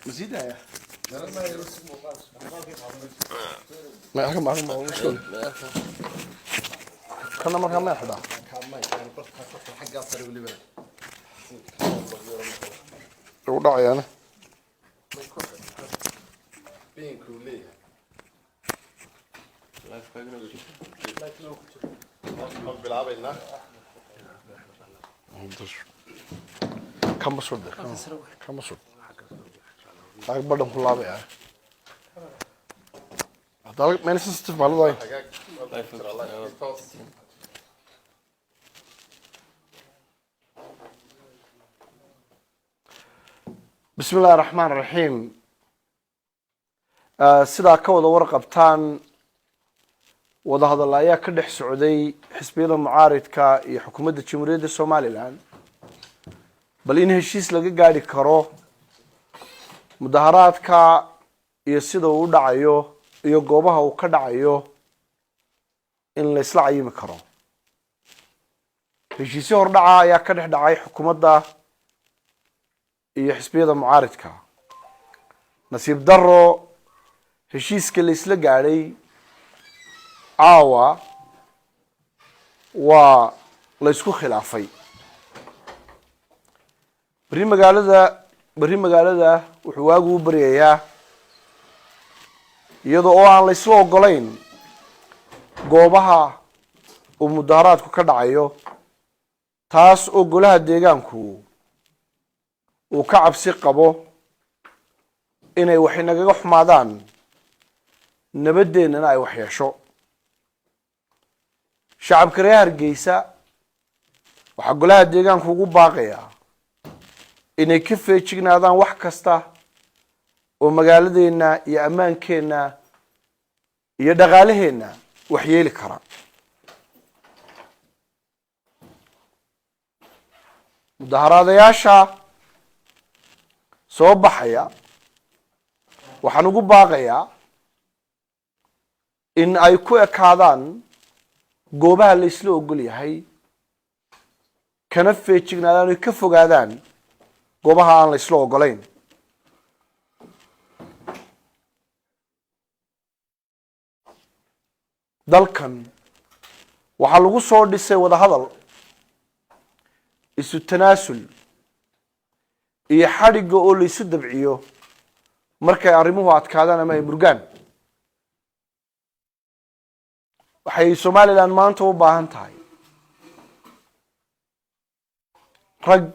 مزيدها يا ما أخي ما هو مشكلة كنا مرة ما يحدا وضع يعني كم بصور ده كم بصور أكبر دم كلها بيا هذا ما نسيت في بالله بسم الله الرحمن الرحيم سيدا كودا ورقبتان وده هذا الله يا كده سعودي حسبي له معارض كا حكومة الجمهورية الصومالية الآن بل إنه الشيء لقى قاعد يكره مظاهرات كا يصيده ودعيه يجوبها وكدعيه إن الإسلام يمكره الشيء صار دعاء يا كده دعاء حكومة ده حسبي له معارض كا نصيب درو الشيء كل إسلام قاعد عاوة وليسكو خلافي بري مقالة وحواقو بريايا iyadoo oo aan la isla ogolayn goobaha uu mudaharaadku ka dhacayo taas oo golaha deegaanku uu ka cabsi qabo inay wax inaga xumaadaan nabadeennana ay wax yeesho shacabka reer Hargeysa waxa golaha deegaanku ugu baaqaya inay ka feejignaadaan wax kasta oo magaaladeena iyo ammaankeena iyo dhaqaalaheena wax yeeli kara mudaharaadayaasha soo baxaya waxaan ugu baaqayaa in ay ku ekaadaan goobaha la isla ogol yahay kana feejignaadaan oo ka fogaadaan goobaha aan la isla ogolayn dalkan waxa lagu soo dhisay wada hadal isu tanaasul iyo xariga oo la isu dabciyo markay arrimuhu adkaadaan ama ay murgaan waxay Soomaaliland maanta u baahan tahay rag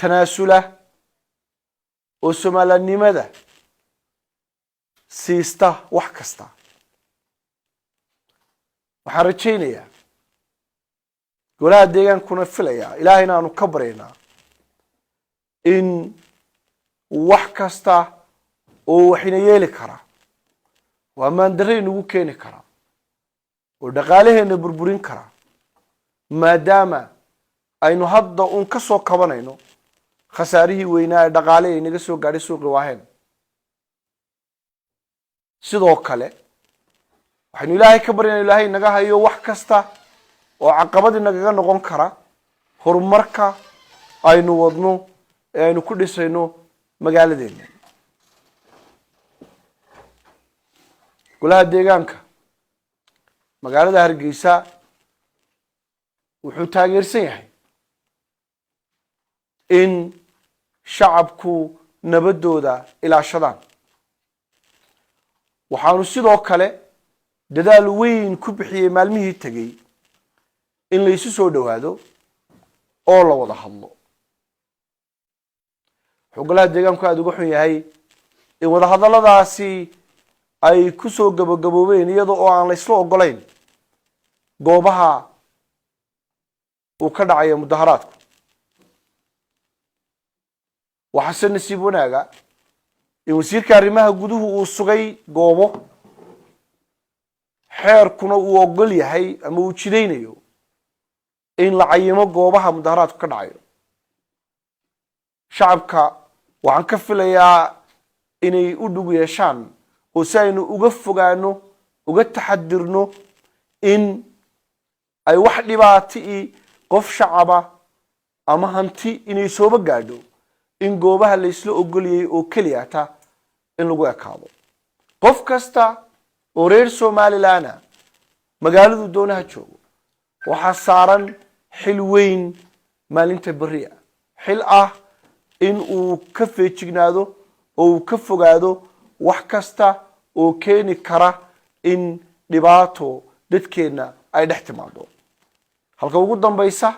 tanaasula oo Soomaalinimada siista wax kasta waxaan rajaynayaa golaha deegaankuna filayaa ilaahayna aanu ka baryaynaa in wax kasta oo waxina yeeli kara waa maandarre inagu keeni kara oo dhaqaalaheena burburin kara maadaama aynu hadda un ka soo kabanayno khasaarihii weynaa ee dhaqaale ay naga soo gaadhay suuqi waaheen sidoo kale waxaynu ilaahay ka baryaynaa ilaahay naga hayo wax kasta oo caqabad inaga noqon kara horumarka aynu wadno ee aynu ku dhisayno magaaladeena golaha deegaanka magaalada Hargeysa wuxuu taageersan yahay in shacabku nabadooda ilaashadaan waxaanu sidoo kale dadaal weyn ku bixiyay maalmihii tagay in la isu soo dhawaado oo la wada hadlo golaha deegaanku aad uga xun yahay in wada hadalladaasi ay ku soo gabagaboobeen iyadoo oo aan la isla ogolayn goobaha uu ka dhacayo mudaharaadku waxaa nasiib wanaaga in wasiirka arrimaha guduhu uu sugay goobo xeerkuna uu ogol yahay ama uu jidaynayo in la cayimo goobaha mudaharaadku ka dhacayo shacabka waxaan ka filayaa inay u dhug yeeshaan oo si aynu uga fogaano uga taxadirno in ay wax dhibaato qof shacaba ama hanti inay sooba gaadho in goobaha la isla ogoliyay oo keliya ta in lagu ekaado qof kasta oo reer Somaliland magaaladu doonaha joogo waxa saaran xil weyn maalinta bariya xil in uu ka feejignaado oo uu ka fogaado wax kasta oo keeni kara in dhibaato dadkeena ay dhex timaado halka ugu dambaysa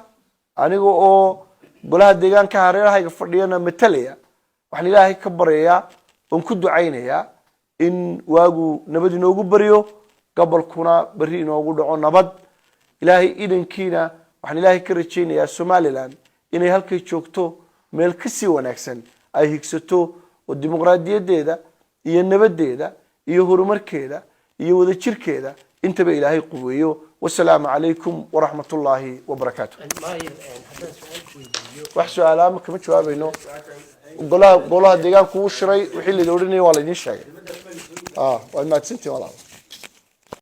aniga oo golaha deegaanka hareerahayga fadhiyana matalaya waxaan ilaahay ka baryayaa oo ku ducaynayaa in waagu nabad inoogu bariyo gobolkuna bari inoogu dhaco nabad ilaahay idankiina waxaan ilaahay ka rajaynayaa Somaliland inay halkay joogto meel ka sii wanaagsan ay higsato oo dimuqraadiyadeeda iyo nabadeeda iyo horumarkeeda iyo wada jirkeeda intaba ilaahay quweeyo wassalaamu calaykum waraxmatullaahi wabarakaatuh wax su'aalaha kama jawaabayno golaha deegaanku uu shiray wixii la dooranayay waa la idin sheegay waa mahadsantihiin walaal